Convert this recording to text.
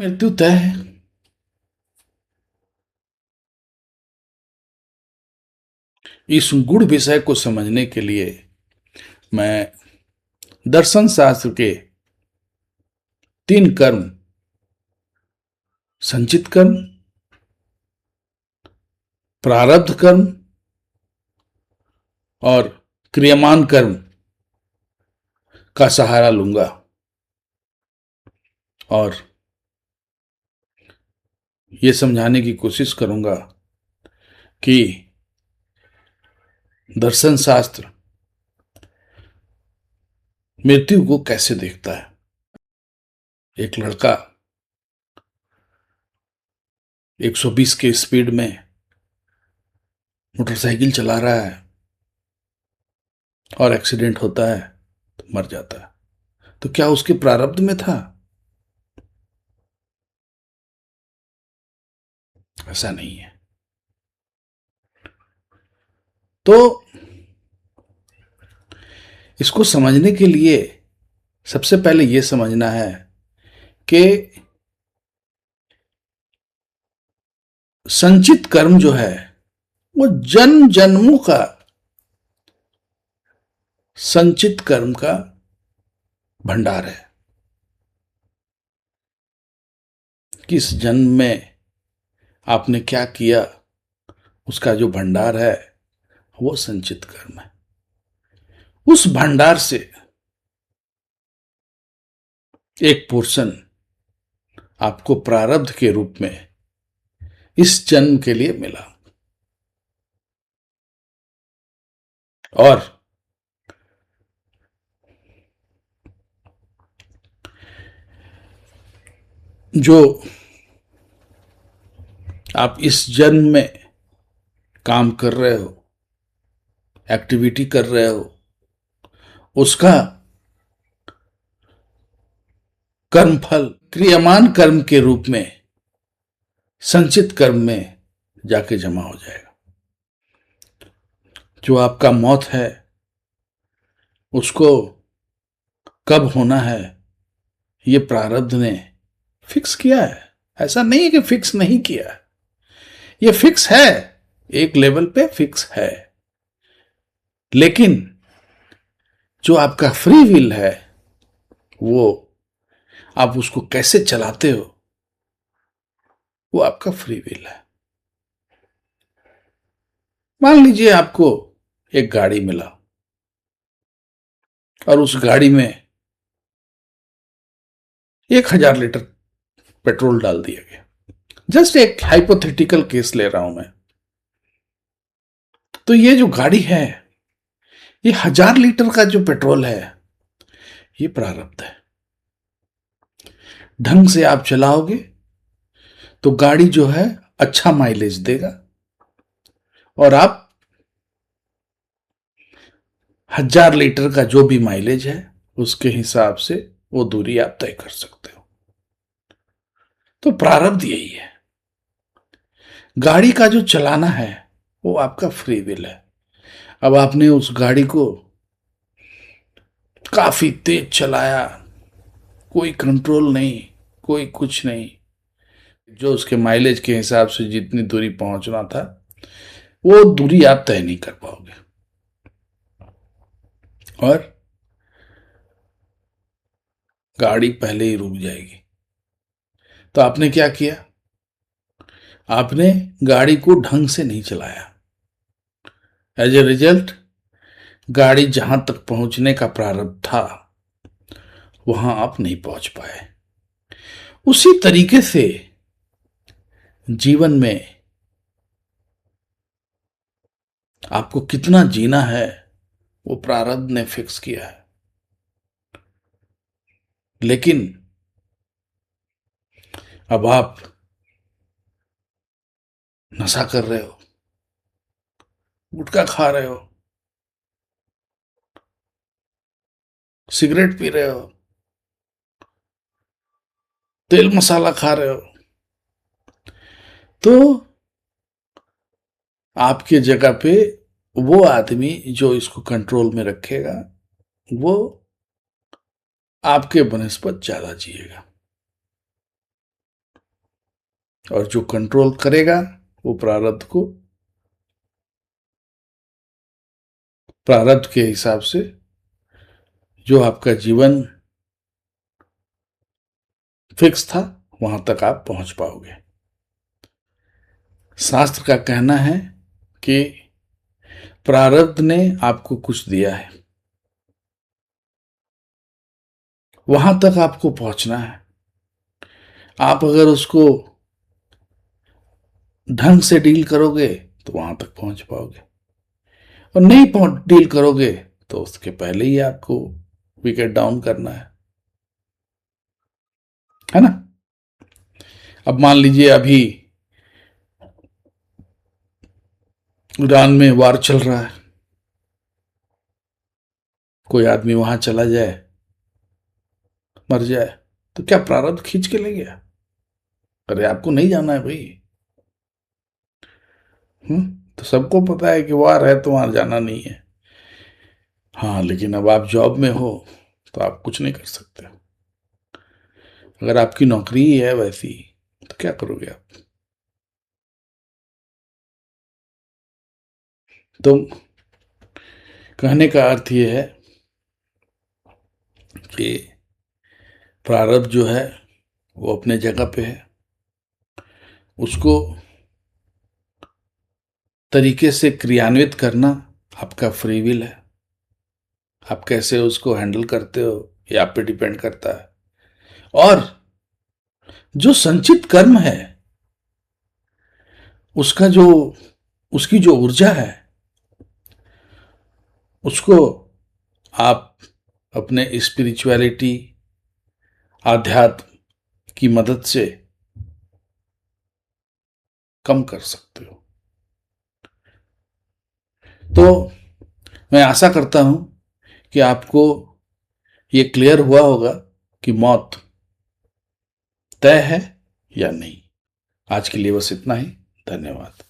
मृत्यु तय है। इस गूढ़ विषय को समझने के लिए मैं दर्शन शास्त्र के 3 कर्म, संचित कर्म, प्रारब्ध कर्म और क्रियमान कर्म का सहारा लूंगा और ये समझाने की कोशिश करूंगा कि दर्शन शास्त्र मृत्यु को कैसे देखता है। एक लड़का 120 के स्पीड में मोटरसाइकिल चला रहा है और एक्सीडेंट होता है तो मर जाता है, तो क्या उसके प्रारब्ध में था? ऐसा नहीं है। तो इसको समझने के लिए सबसे पहले यह समझना है कि संचित कर्म जो है वो जन्म जन्मों का संचित कर्म का भंडार है। किस जन्म में आपने क्या किया, उसका जो भंडार है वो संचित कर्म है। उस भंडार से एक पोर्शन आपको प्रारब्ध के रूप में इस जन्म के लिए मिला और जो आप इस जन्म में काम कर रहे हो, एक्टिविटी कर रहे हो, उसका कर्मफल क्रियमान कर्म के रूप में संचित कर्म में जाके जमा हो जाएगा। जो आपका मौत है उसको कब होना है ये प्रारब्ध ने फिक्स किया है। ऐसा नहीं है कि फिक्स नहीं किया है, ये फिक्स है, एक लेवल पे फिक्स है। लेकिन जो आपका फ्री विल है वो आप उसको कैसे चलाते हो वो आपका फ्री विल है। मान लीजिए आपको एक गाड़ी मिला और उस गाड़ी में 1000 लीटर पेट्रोल डाल दिया गया। जस्ट एक हाइपोथेटिकल केस ले रहा हूं मैं। तो ये जो गाड़ी है, ये 1000 लीटर का जो पेट्रोल है ये प्रारब्ध है। ढंग से आप चलाओगे तो गाड़ी जो है अच्छा माइलेज देगा और आप 1000 लीटर का जो भी माइलेज है उसके हिसाब से वो दूरी आप तय कर सकते हो। तो प्रारब्ध यही है। गाड़ी का जो चलाना है वो आपका फ्री विल है। अब आपने उस गाड़ी को काफी तेज चलाया, कोई कंट्रोल नहीं, कोई कुछ नहीं, जो उसके माइलेज के हिसाब से जितनी दूरी पहुंचना था वो दूरी आप तय नहीं कर पाओगे और गाड़ी पहले ही रुक जाएगी। तो आपने क्या किया? आपने गाड़ी को ढंग से नहीं चलाया। एज ए रिजल्ट गाड़ी जहां तक पहुंचने का प्रारब्ध था वहां आप नहीं पहुंच पाए। उसी तरीके से जीवन में आपको कितना जीना है वो प्रारब्ध ने फिक्स किया है। लेकिन अब आप नशा कर रहे हो, गुटखा खा रहे हो, सिगरेट पी रहे हो, तेल मसाला खा रहे हो, तो आपके जगह पे वो आदमी जो इसको कंट्रोल में रखेगा वो आपके बनस्पत ज्यादा जिएगा। और जो कंट्रोल करेगा वो प्रारब्ध को प्रारब्ध के हिसाब से जो आपका जीवन फिक्स था वहां तक आप पहुंच पाओगे। शास्त्र का कहना है कि प्रारब्ध ने आपको कुछ दिया है, वहां तक आपको पहुंचना है। आप अगर उसको ढंग से डील करोगे तो वहां तक पहुंच पाओगे, और नहीं डील करोगे तो उसके पहले ही आपको विकेट डाउन करना है ना। अब मान लीजिए अभी ईरान में वार चल रहा है, कोई आदमी वहां चला जाए, मर जाए, तो क्या प्रारब्ध खींच के ले गया? अरे आपको नहीं जाना है भाई। तो सबको पता है कि वार है तो वहां जाना नहीं है। हाँ, लेकिन अब आप जॉब में हो तो आप कुछ नहीं कर सकते। अगर आपकी नौकरी ही है वैसी तो क्या करोगे आप? तो कहने का अर्थ यह है कि प्रारब्ध जो है वो अपने जगह पे है, उसको तरीके से क्रियान्वित करना आपका फ्री विल है। आप कैसे उसको हैंडल करते हो ये आप पे डिपेंड करता है। और जो संचित कर्म है उसका जो उसकी जो ऊर्जा है उसको आप अपने स्पिरिचुअलिटी, आध्यात्म की मदद से कम कर सकते हो। तो मैं आशा करता हूं कि आपको ये क्लियर हुआ होगा कि मौत तय है या नहीं। आज के लिए बस इतना ही। धन्यवाद।